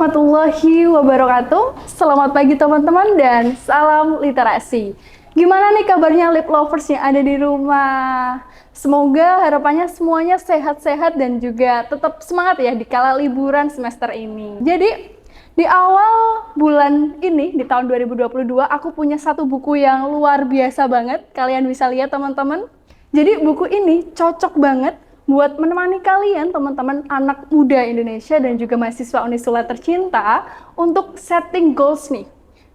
warahmatullahi wabarakatuh. Selamat pagi teman-teman dan salam literasi. Gimana nih kabarnya lip lovers yang ada di rumah? Semoga harapannya semuanya sehat-sehat dan juga tetap semangat ya di kala liburan semester ini. Jadi di awal bulan ini, di tahun 2022, aku punya satu buku yang luar biasa banget. Kalian bisa lihat teman-teman. Jadi buku ini cocok banget buat menemani kalian, teman-teman anak muda Indonesia dan juga mahasiswa Unisula tercinta untuk setting goals nih.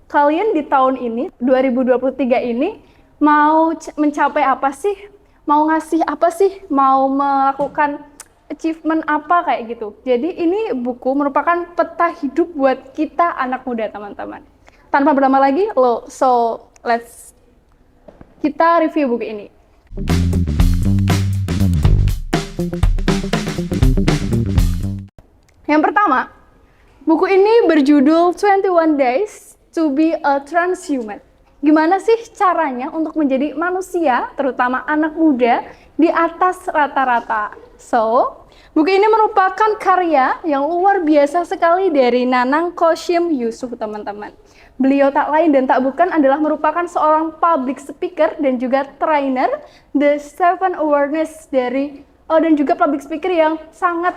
Kalian di tahun ini, 2023 ini, mau mencapai apa sih? Mau ngasih apa sih? Mau melakukan achievement apa kayak gitu. Jadi ini buku merupakan peta hidup buat kita anak muda, teman-teman. Tanpa berlama lagi, let's kita review buku ini. Yang pertama, buku ini berjudul 21 Days to be a Transhuman. Gimana sih caranya untuk menjadi manusia, terutama anak muda, di atas rata-rata? Buku ini merupakan karya yang luar biasa sekali dari Nanang Koshim Yusuf, teman-teman. Beliau tak lain dan tak bukan adalah merupakan seorang public speaker dan juga trainer The Seven Awareness dan juga public speaker yang sangat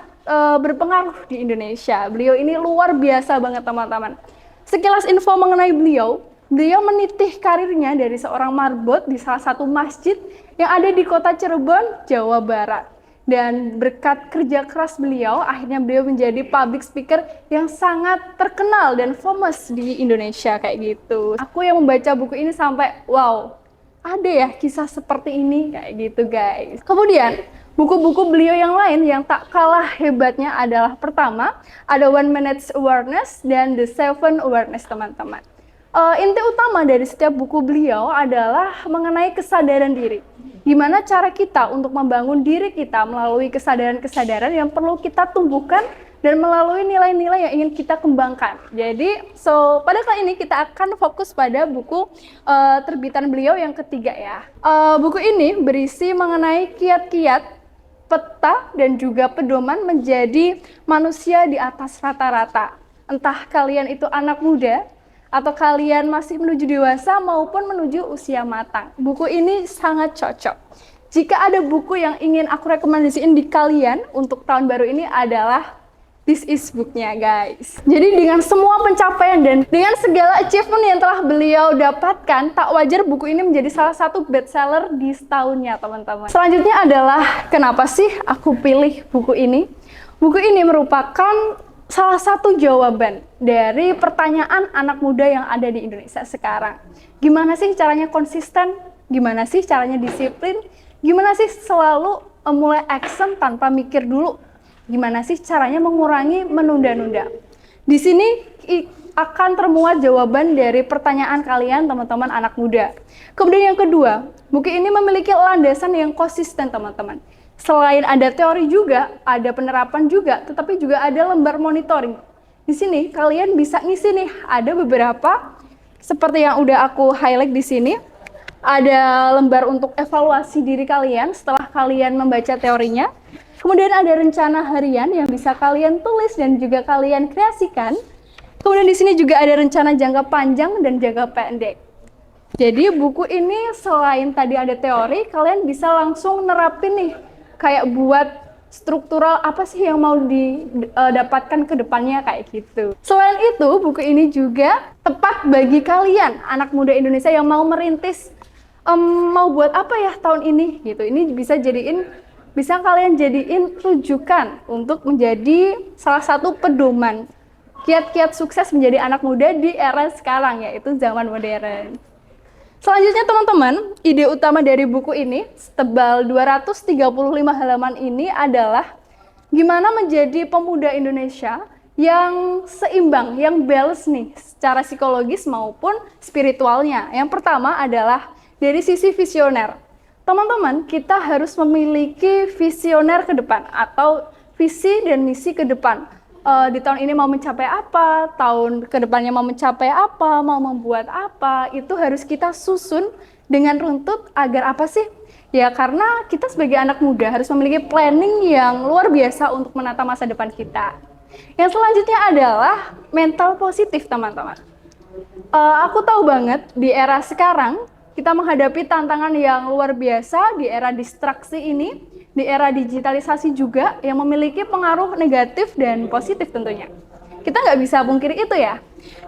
berpengaruh di Indonesia. Beliau ini luar biasa banget, teman-teman. Sekilas info mengenai beliau menitih karirnya dari seorang marbot di salah satu masjid yang ada di kota Cirebon, Jawa Barat. Dan berkat kerja keras beliau, akhirnya beliau menjadi public speaker yang sangat terkenal dan famous di Indonesia kayak gitu. Aku yang membaca buku ini sampai, wow, ada ya kisah seperti ini kayak gitu guys. Kemudian, buku-buku beliau yang lain yang tak kalah hebatnya adalah pertama, ada One Minute Awareness dan The Seven Awareness, teman-teman. Inti utama dari setiap buku beliau adalah mengenai kesadaran diri. Gimana cara kita untuk membangun diri kita melalui kesadaran-kesadaran yang perlu kita tumbuhkan dan melalui nilai-nilai yang ingin kita kembangkan. Jadi, pada kali ini kita akan fokus pada buku terbitan beliau yang ketiga ya. Buku ini berisi mengenai kiat-kiat, peta, dan juga pedoman menjadi manusia di atas rata-rata. Entah kalian itu anak muda, atau kalian masih menuju dewasa maupun menuju usia matang. Buku ini sangat cocok. Jika ada buku yang ingin aku rekomendasiin di kalian untuk tahun baru ini adalah this is booknya guys. Jadi dengan semua pencapaian dan dengan segala achievement yang telah beliau dapatkan, tak wajar buku ini menjadi salah satu bestseller di setahunnya, teman-teman. Selanjutnya adalah kenapa sih aku pilih buku ini? Buku ini merupakan salah satu jawaban dari pertanyaan anak muda yang ada di Indonesia sekarang. Gimana sih caranya konsisten? Gimana sih caranya disiplin? Gimana sih selalu mulai action tanpa mikir dulu? Gimana sih caranya mengurangi menunda-nunda? Di sini akan termuat jawaban dari pertanyaan kalian, teman-teman anak muda. Kemudian yang kedua, buku ini memiliki landasan yang konsisten, teman-teman. Selain ada teori juga, ada penerapan juga, tetapi juga ada lembar monitoring. Di sini kalian bisa ngisi nih, ada beberapa seperti yang udah aku highlight di sini. Ada lembar untuk evaluasi diri kalian setelah kalian membaca teorinya. Kemudian ada rencana harian yang bisa kalian tulis dan juga kalian kreasikan. Kemudian di sini juga ada rencana jangka panjang dan jangka pendek. Jadi buku ini selain tadi ada teori, kalian bisa langsung nerapin nih. Kayak buat struktural apa sih yang mau didapatkan ke depannya kayak gitu. Selain itu, buku ini juga tepat bagi kalian, anak muda Indonesia yang mau merintis, mau buat apa ya tahun ini gitu. Ini bisa kalian jadiin rujukan untuk menjadi salah satu pedoman kiat-kiat sukses menjadi anak muda di era sekarang, yaitu zaman modern. Selanjutnya teman-teman, ide utama dari buku ini, setebal 235 halaman ini adalah gimana menjadi pemuda Indonesia yang seimbang, yang balance nih, secara psikologis maupun spiritualnya. Yang pertama adalah dari sisi visioner. Teman-teman, kita harus memiliki visioner ke depan atau visi dan misi ke depan. Di tahun ini mau mencapai apa, tahun kedepannya mau mencapai apa, mau membuat apa, itu harus kita susun dengan runtut agar apa sih? Ya karena kita sebagai anak muda harus memiliki planning yang luar biasa untuk menata masa depan kita. Yang selanjutnya adalah mental positif, teman-teman. Aku tahu banget di era sekarang kita menghadapi tantangan yang luar biasa di era distraksi ini, di era digitalisasi juga yang memiliki pengaruh negatif dan positif tentunya. Kita nggak bisa pungkiri itu ya.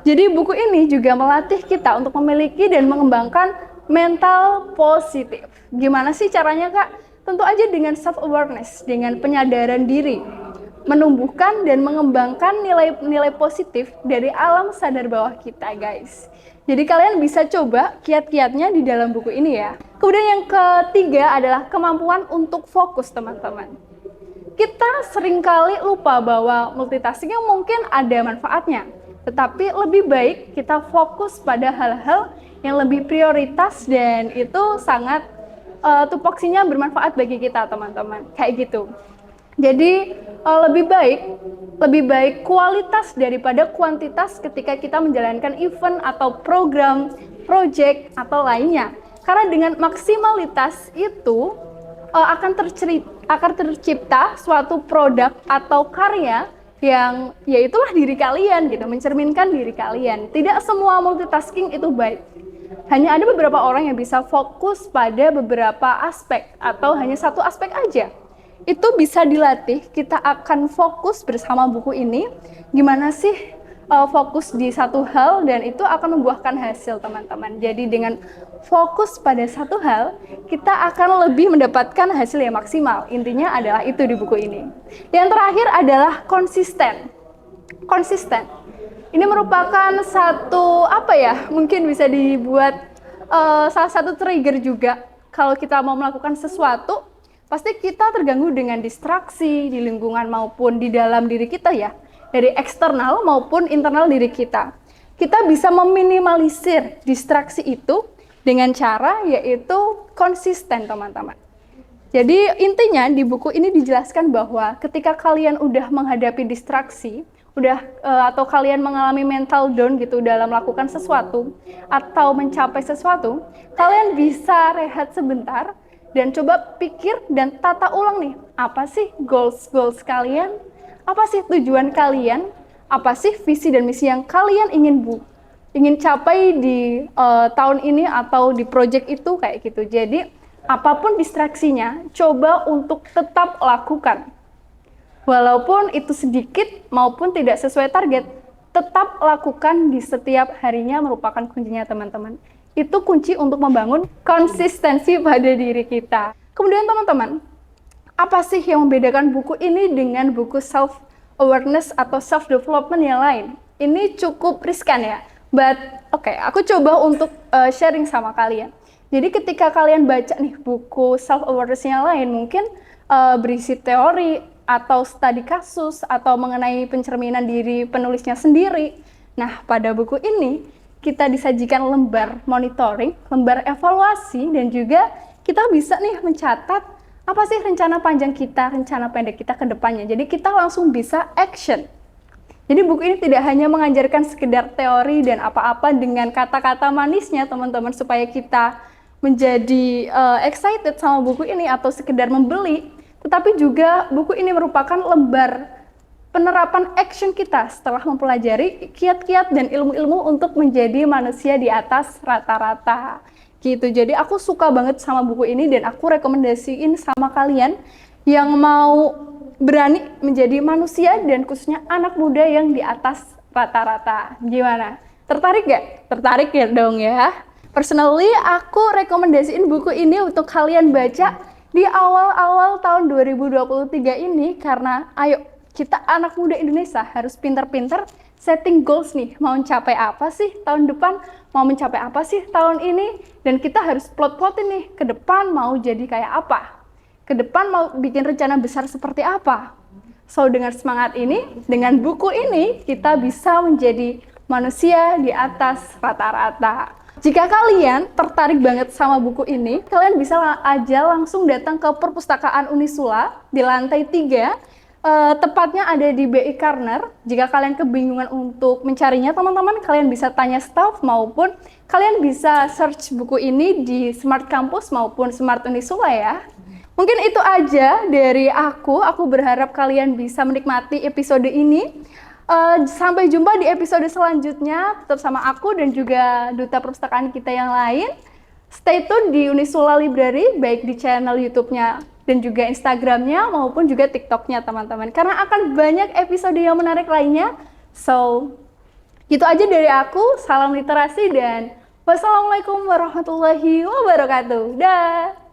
Jadi buku ini juga melatih kita untuk memiliki dan mengembangkan mental positif. Gimana sih caranya, Kak? Tentu aja dengan self-awareness, dengan penyadaran diri, menumbuhkan dan mengembangkan nilai-nilai positif dari alam sadar bawah kita, guys. Jadi kalian bisa coba kiat-kiatnya di dalam buku ini ya. Kemudian yang ketiga adalah kemampuan untuk fokus, teman-teman. Kita seringkali lupa bahwa multitasking mungkin ada manfaatnya, tetapi lebih baik kita fokus pada hal-hal yang lebih prioritas dan itu sangat tupoksinya bermanfaat bagi kita, teman-teman. Kayak gitu. Jadi lebih baik kualitas daripada kuantitas ketika kita menjalankan event atau program, project atau lainnya. Karena dengan maksimalitas itu akan tercipta suatu produk atau karya yang yaitulah diri kalian gitu, mencerminkan diri kalian. Tidak semua multitasking itu baik. Hanya ada beberapa orang yang bisa fokus pada beberapa aspek atau hanya satu aspek aja. Itu bisa dilatih, kita akan fokus bersama buku ini. Gimana sih fokus di satu hal dan itu akan membuahkan hasil, teman-teman. Jadi dengan fokus pada satu hal, kita akan lebih mendapatkan hasil yang maksimal. Intinya adalah itu di buku ini. Yang terakhir adalah konsisten. Konsisten. Ini merupakan satu mungkin bisa dibuat salah satu trigger juga kalau kita mau melakukan sesuatu. Pasti kita terganggu dengan distraksi di lingkungan maupun di dalam diri kita ya. Dari eksternal maupun internal diri kita. Kita bisa meminimalisir distraksi itu dengan cara yaitu konsisten, teman-teman. Jadi intinya di buku ini dijelaskan bahwa ketika kalian udah menghadapi distraksi, atau kalian mengalami mental down gitu dalam melakukan sesuatu atau mencapai sesuatu, kalian bisa rehat sebentar dan coba pikir dan tata ulang nih, apa sih goals kalian? Apa sih tujuan kalian? Apa sih visi dan misi yang kalian ingin capai di tahun ini atau di project itu kayak gitu. Jadi apapun distraksinya, coba untuk tetap lakukan. Walaupun itu sedikit maupun tidak sesuai target, tetap lakukan di setiap harinya merupakan kuncinya, teman-teman. Itu kunci untuk membangun konsistensi pada diri kita. Kemudian teman-teman, apa sih yang membedakan buku ini dengan buku self-awareness atau self-development yang lain? Ini cukup riskan ya, but aku coba untuk sharing sama kalian. Jadi ketika kalian baca nih buku self-awareness yang lain, mungkin berisi teori atau studi kasus atau mengenai pencerminan diri penulisnya sendiri. Nah, pada buku ini kita disajikan lembar monitoring, lembar evaluasi, dan juga kita bisa nih mencatat apa sih rencana panjang kita, rencana pendek kita ke depannya. Jadi kita langsung bisa action. Jadi buku ini tidak hanya mengajarkan sekedar teori dan apa-apa dengan kata-kata manisnya, teman-teman, supaya kita menjadi excited sama buku ini atau sekedar membeli, tetapi juga buku ini merupakan lembar penerapan action kita setelah mempelajari kiat-kiat dan ilmu-ilmu untuk menjadi manusia di atas rata-rata gitu. Jadi aku suka banget sama buku ini dan aku rekomendasiin sama kalian yang mau berani menjadi manusia dan khususnya anak muda yang di atas rata-rata. Gimana? Tertarik gak? Tertarik ya dong ya. Personally aku rekomendasiin buku ini untuk kalian baca di awal-awal tahun 2023 ini karena ayo kita anak muda Indonesia harus pintar-pintar setting goals nih, mau mencapai apa sih tahun depan, mau mencapai apa sih tahun ini, dan kita harus plot-plotin nih, ke depan mau jadi kayak apa, ke depan mau bikin rencana besar seperti apa. So dengan semangat ini, dengan buku ini, kita bisa menjadi manusia di atas rata-rata. Jika kalian tertarik banget sama buku ini, kalian bisa aja langsung datang ke perpustakaan Unisula di lantai 3, tepatnya ada di BI Corner. Jika kalian kebingungan untuk mencarinya, teman-teman, kalian bisa tanya staff maupun kalian bisa search buku ini di Smart Campus maupun Smart Unisula ya. Mungkin itu aja dari aku. Aku berharap kalian bisa menikmati episode ini. Sampai jumpa di episode selanjutnya. Tetap sama aku dan juga duta perpustakaan kita yang lain. Stay tune di Unisula Library, baik di channel YouTube-nya dan juga Instagram-nya maupun juga TikTok-nya teman-teman. Karena akan banyak episode yang menarik lainnya. So, gitu aja dari aku. Salam literasi dan wassalamualaikum warahmatullahi wabarakatuh. Dah.